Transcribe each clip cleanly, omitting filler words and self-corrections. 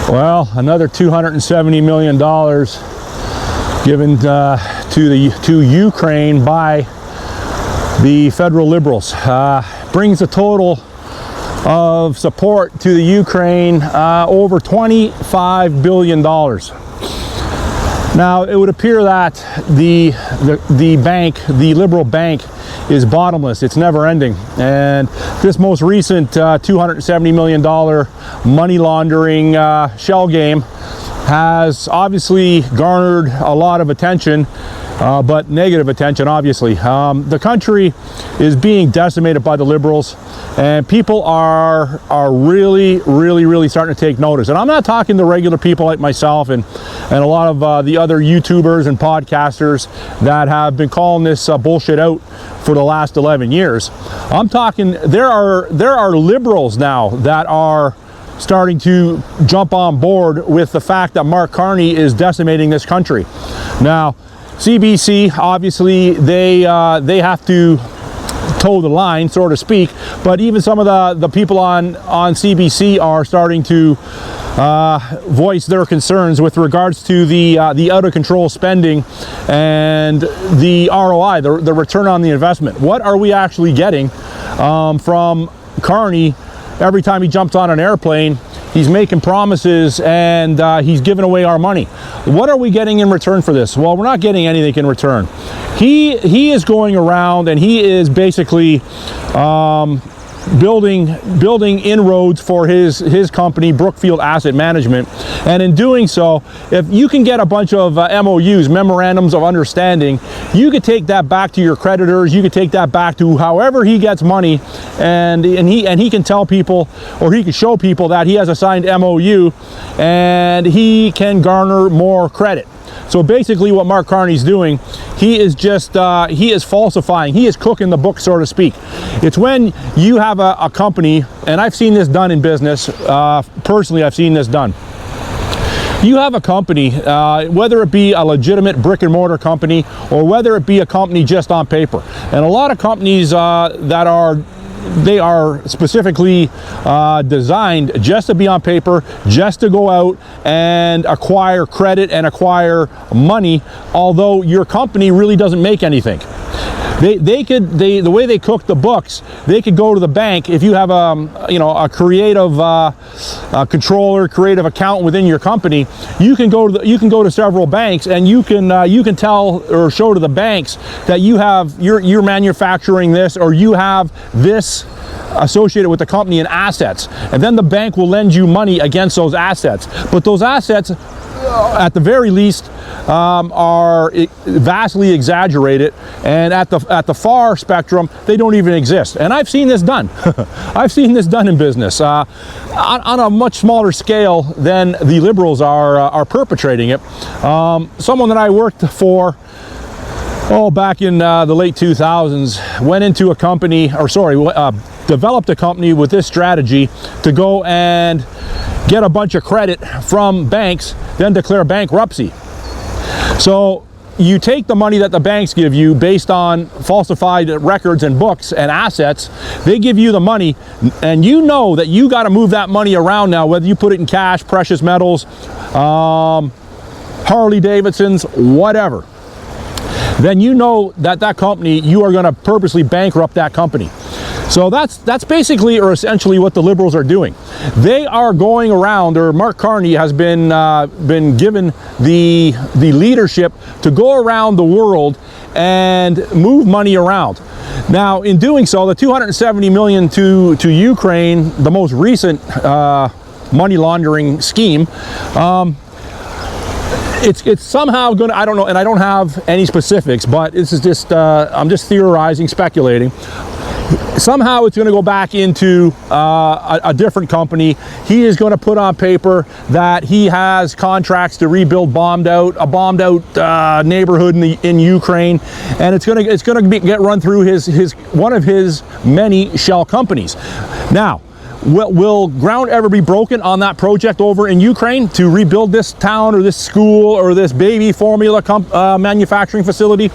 Well, another $270 million given to Ukraine by the federal liberals. Brings the total of support to the Ukraine over $25 billion. Now, it would appear that the bank, the liberal bank, is bottomless. It's never ending. And this most recent $270 million money laundering shell game has obviously garnered a lot of attention, but negative attention, obviously. The country is being decimated by the liberals, and people are really starting to take notice. And I'm not talking to regular people like myself and a lot of the other YouTubers and podcasters that have been calling this bullshit out for the last 11 years. I'm talking, there are liberals now that are starting to jump on board with the fact that Mark Carney is decimating this country. Now, CBC, obviously, they have to toe the line, so to speak, but even some of the people on CBC are starting to voice their concerns with regards to the out of control spending and the ROI, the return on the investment. What are we actually getting from Carney? Every time he jumps on an airplane, he's making promises and he's giving away our money. What are we getting in return for this? Well, we're not getting anything in return. He is going around and he is basically building inroads for his company, Brookfield Asset Management. And in doing so, if you can get a bunch of MOUs, memorandums of understanding, you could take that back to your creditors, you could take that back to however he gets money, and he can tell people, or he can show people that he has a signed MOU and he can garner more credit. So basically what Mark Carney's doing, he is just, he is falsifying, he is cooking the book, so to speak. It's when you have a company, and I've seen this done in business, personally I've seen this done. You have a company, whether it be a legitimate brick and mortar company or whether it be a company just on paper. And a lot of companies that are specifically designed just to be on paper, just to go out and acquire credit and acquire money, although your company really doesn't make anything. The way they cook the books, they could go to the bank. If you have a creative controller, creative accountant within your company, you can go to several banks and you can tell or show to the banks that you're manufacturing this, or you have this associated with the company in assets, and then the bank will lend you money against those assets. But those assets, at the very least, are vastly exaggerated, and at the far spectrum, they don't even exist. And I've seen this done. I've seen this done in business on a much smaller scale than the liberals are perpetrating it. Someone that I worked for, back in the late 2000s, went into a company, developed a company with this strategy to go and get a bunch of credit from banks, then declare bankruptcy. So you take the money that the banks give you based on falsified records and books and assets. They give you the money, and you know that you got to move that money around now, whether you put it in cash, precious metals, Harley Davidsons, whatever. Then you know that company, you are going to purposely bankrupt that company. So that's basically or essentially what the liberals are doing. They are going around, or Mark Carney has been given the leadership to go around the world and move money around. Now, in doing so, the $270 million to Ukraine, the most recent money laundering scheme, it's somehow going to, I don't know, and I don't have any specifics, but this is just, I'm just theorizing, speculating. Somehow it's going to go back into a different company. He is going to put on paper that he has contracts to rebuild a bombed out neighborhood in Ukraine, and it's going to get run through his one of his many shell companies. Now, will ground ever be broken on that project over in Ukraine to rebuild this town or this school or this baby formula manufacturing facility?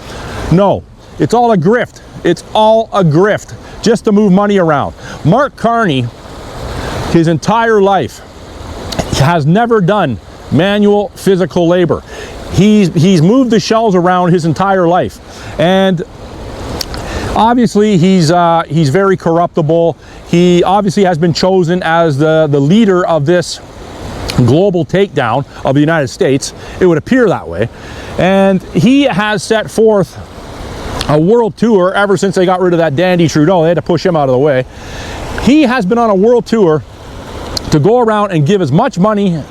No, it's all a grift. It's all a grift just to move money around. Mark Carney, his entire life, has never done manual physical labor. He's moved the shells around his entire life, and obviously he's very corruptible. He obviously has been chosen as the leader of this global takedown of the United States. It would appear that way. And he has set forth a world tour ever since they got rid of that dandy Trudeau. They had to push him out of the way. He has been on a world tour to go around and give as much money,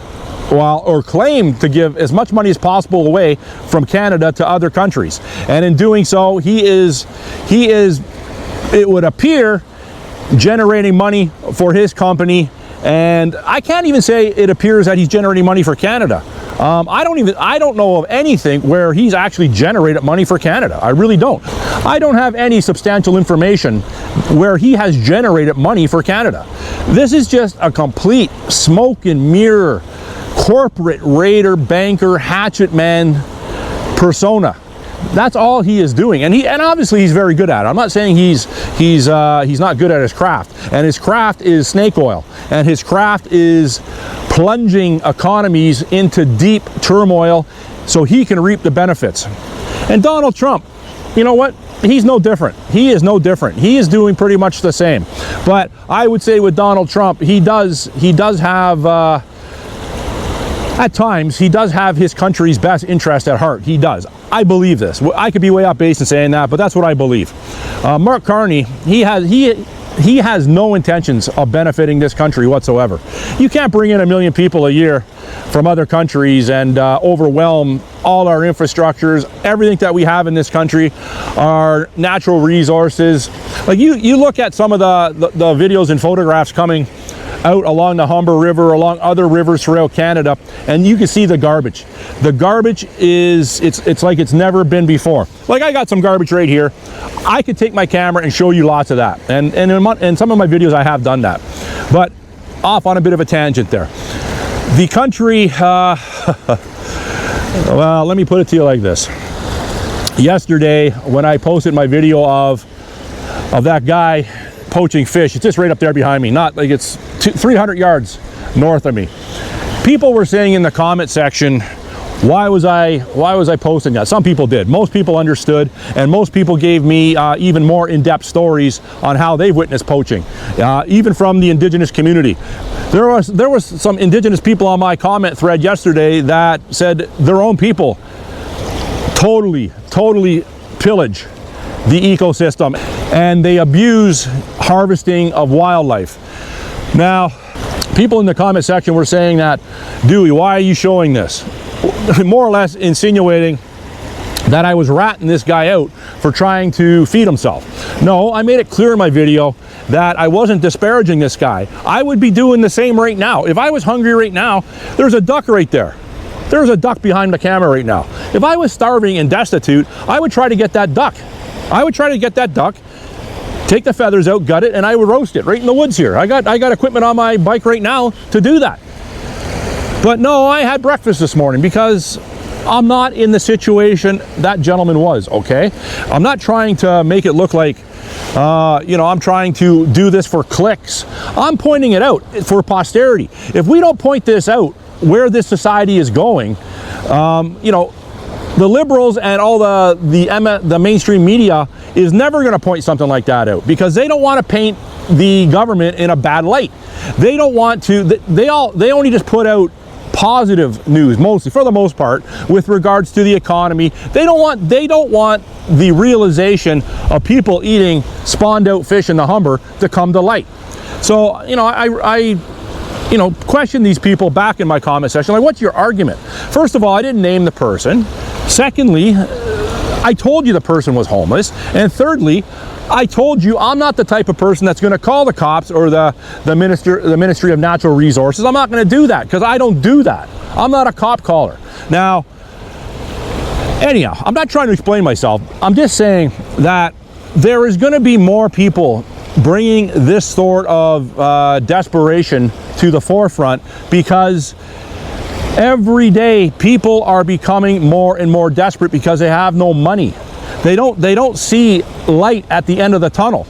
or claim to give as much money as possible away from Canada to other countries. And in doing so, he is, it would appear, generating money for his company. And I can't even say it appears that he's generating money for Canada. I don't know of anything where he's actually generated money for Canada. I really don't. I don't have any substantial information where he has generated money for Canada. This is just a complete smoke and mirror, corporate raider, banker, hatchet man persona. That's all he is doing, and obviously he's very good at it. I'm not saying he's not good at his craft, and his craft is snake oil, and his craft is plunging economies into deep turmoil so he can reap the benefits. And Donald Trump, you know what? He's no different. He is no different. He is doing pretty much the same. But I would say with Donald Trump, he does have, at times, he does have his country's best interest at heart. He does. I believe this. I could be way off base in saying that, but that's what I believe. Mark Carney, he has no intentions of benefiting this country whatsoever. You can't bring in 1 million people a year from other countries and overwhelm all our infrastructures, everything that we have in this country, our natural resources. Like you look at some of the videos and photographs coming out along the Humber River, along other rivers throughout Canada, and you can see the garbage. The garbage is, it's like it's never been before. Like I got some garbage right here. I could take my camera and show you lots of that. And in some of my videos I have done that. But off on a bit of a tangent there. The country, well, let me put it to you like this. Yesterday, when I posted my video of that guy poaching fish, it's just right up there behind me, not like it's 300 yards north of me. People were saying in the comment section, why was I posting that? Some people did. Most people understood, and most people gave me even more in-depth stories on how they've witnessed poaching, even from the Indigenous community. There was some Indigenous people on my comment thread yesterday that said their own people totally pillage the ecosystem, and they abuse harvesting of wildlife. Now, people in the comment section were saying that, Dewey, why are you showing this? More or less insinuating that I was ratting this guy out for trying to feed himself. No, I made it clear in my video that I wasn't disparaging this guy. I would be doing the same right now. If I was hungry right now, there's a duck right there. There's a duck behind the camera right now. If I was starving and destitute, I would try to get that duck. I would try to get that duck, take the feathers out, gut it, and I would roast it right in the woods here. I got equipment on my bike right now to do that. But no, I had breakfast this morning because I'm not in the situation that gentleman was, okay? I'm not trying to make it look like, I'm trying to do this for clicks. I'm pointing it out for posterity. If we don't point this out, where this society is going, the liberals and all the mainstream media is never going to point something like that out because they don't want to paint the government in a bad light. They don't want to. They only just put out positive news, mostly, for the most part, with regards to the economy. They don't want the realization of people eating spawned out fish in the Humber to come to light. So I question these people back in my comment section, like, what's your argument? First of all, I didn't name the person. Secondly, I told you the person was homeless. And thirdly, I told you I'm not the type of person that's going to call the cops or the Ministry of Natural Resources. I'm not going to do that because I don't do that. I'm not a cop caller. Now, anyhow, I'm not trying to explain myself. I'm just saying that there is going to be more people bringing this sort of desperation to the forefront because every day people are becoming more and more desperate because they have no money. They don't see light at the end of the tunnel.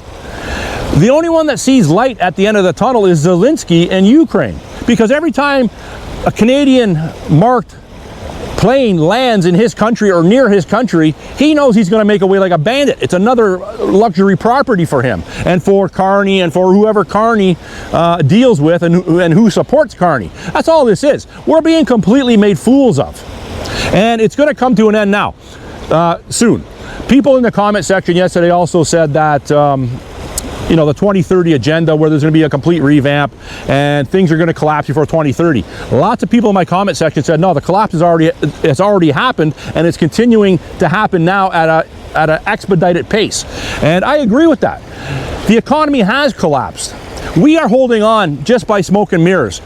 The only one that sees light at the end of the tunnel is Zelensky in Ukraine, because every time a Canadian marked plane lands in his country or near his country, he knows he's going to make away like a bandit. It's another luxury property for him and for Carney and for whoever Carney deals with and who supports Carney. That's all this is. We're being completely made fools of. And it's going to come to an end now, soon. People in the comment section yesterday also said that you know, the 2030 agenda, where there's going to be a complete revamp and things are going to collapse before 2030. Lots of people in my comment section said, no, the collapse has already happened, and it's continuing to happen now at an expedited pace. And I agree with that. The economy has collapsed. We are holding on just by smoke and mirrors.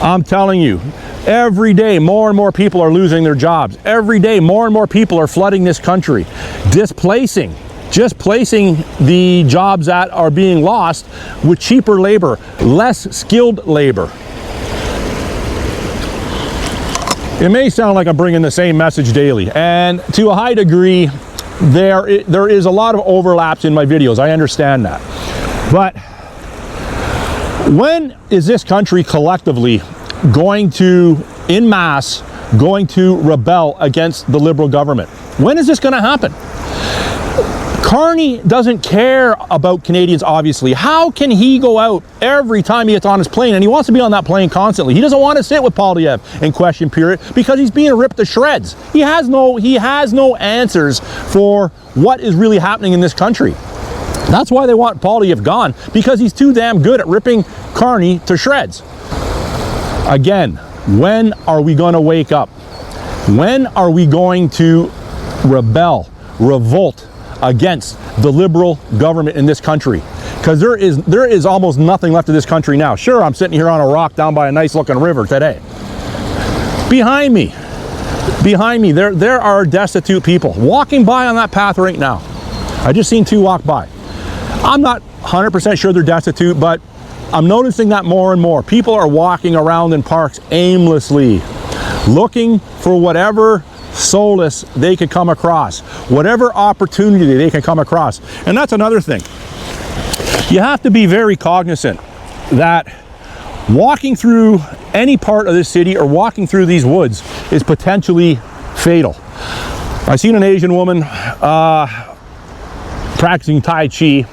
I'm telling you, every day more and more people are losing their jobs. Every day more and more people are flooding this country, displacing the jobs that are being lost with cheaper labor, less skilled labor. It may sound like I'm bringing the same message daily, and to a high degree, there is a lot of overlaps in my videos. I understand that. But when is this country collectively going to, en masse, going to rebel against the Liberal government? When is this going to happen? Carney doesn't care about Canadians, obviously. How can he go out every time he gets on his plane, and he wants to be on that plane constantly? He doesn't want to sit with Polyev in question period because he's being ripped to shreds. He has no answers for what is really happening in this country. That's why they want Polyev gone, because he's too damn good at ripping Carney to shreds. Again, when are we going to wake up? When are we going to rebel, revolt against the Liberal government in this country? Because there is almost nothing left of this country now. Sure, I'm sitting here on a rock down by a nice looking river today. Behind me, there are destitute people walking by on that path right now. I just seen two walk by. I'm not 100% sure they're destitute, but I'm noticing that more and more. People are walking around in parks aimlessly, looking for whatever solace they could come across, whatever opportunity they can come across. And that's another thing. You have to be very cognizant that walking through any part of this city or walking through these woods is potentially fatal. I seen an Asian woman practicing Tai Chi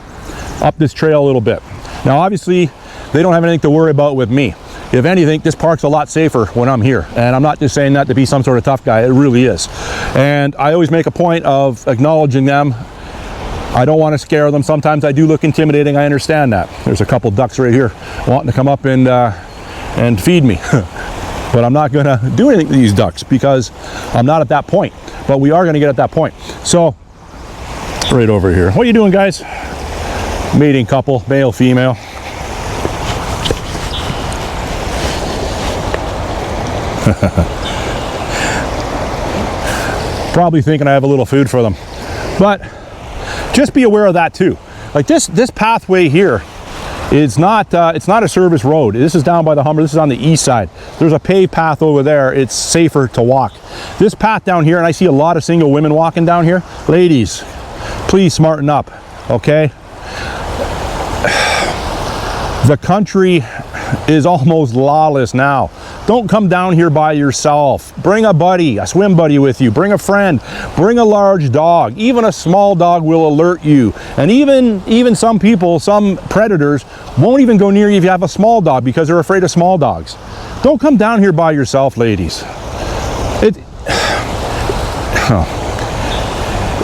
up this trail a little bit. Now obviously they don't have anything to worry about with me. If anything, this park's a lot safer when I'm here. And I'm not just saying that to be some sort of tough guy, it really is. And I always make a point of acknowledging them. I don't want to scare them. Sometimes I do look intimidating, I understand that. There's a couple ducks right here wanting to come up and feed me. But I'm not gonna do anything to these ducks because I'm not at that point. But we are gonna get at that point. So, right over here. What are you doing, guys? Mating couple, male, female. Probably thinking I have a little food for them, but just be aware of that too. Like this pathway here is not it's not a service road. This is down by the Humber. This is on the east side. There's a paved path over there. It's safer to walk. This path down here, and I see a lot of single women walking down here. Ladies, please smarten up, okay? The country is almost lawless now. Don't come down here by yourself. Bring a buddy, a swim buddy with you. Bring a friend. Bring a large dog. Even a small dog will alert you. And even some people, some predators, won't even go near you if you have a small dog because they're afraid of small dogs. Don't come down here by yourself, ladies.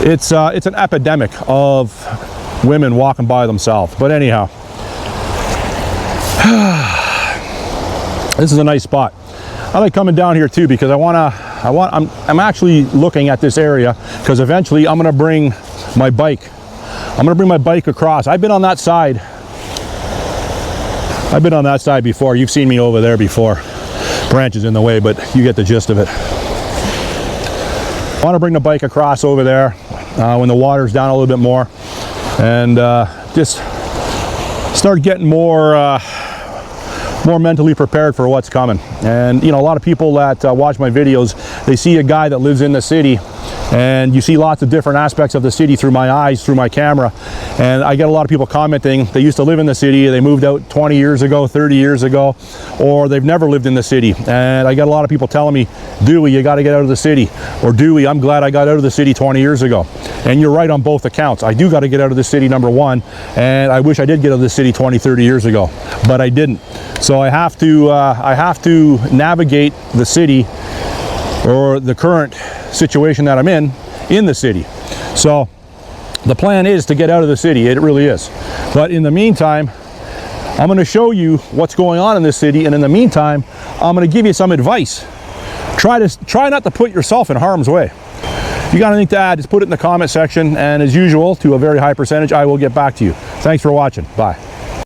It's an epidemic of women walking by themselves. But anyhow, this is a nice spot. I like coming down here too because I'm actually looking at this area because eventually I'm gonna bring my bike. I'm gonna bring my bike across. I've been on that side. I've been on that side before. You've seen me over there before. Branches in the way, but you get the gist of it. I want to bring the bike across over there when the water's down a little bit more and just start getting more mentally prepared for what's coming. And you know, a lot of people that watch my videos, they see a guy that lives in the city and you see lots of different aspects of the city through my eyes, through my camera. And I get a lot of people commenting they used to live in the city, they moved out 20 years ago, 30 years ago, or they've never lived in the city. And I get a lot of people telling me, Dewey, you got to get out of the city, or Dewey, I'm glad I got out of the city 20 years ago. And you're right on both accounts. I do got to get out of the city, number one, and I wish I did get out of the city 20, 30 years ago, but I didn't. So I have to navigate the city, or the current situation that I'm in the city. So the plan is to get out of the city, it really is. But in the meantime, I'm going to show you what's going on in this city, and in the meantime, I'm going to give you some advice. Try not to put yourself in harm's way. If you got anything to add, just put it in the comment section, and as usual, to a very high percentage, I will get back to you. Thanks for watching. Bye.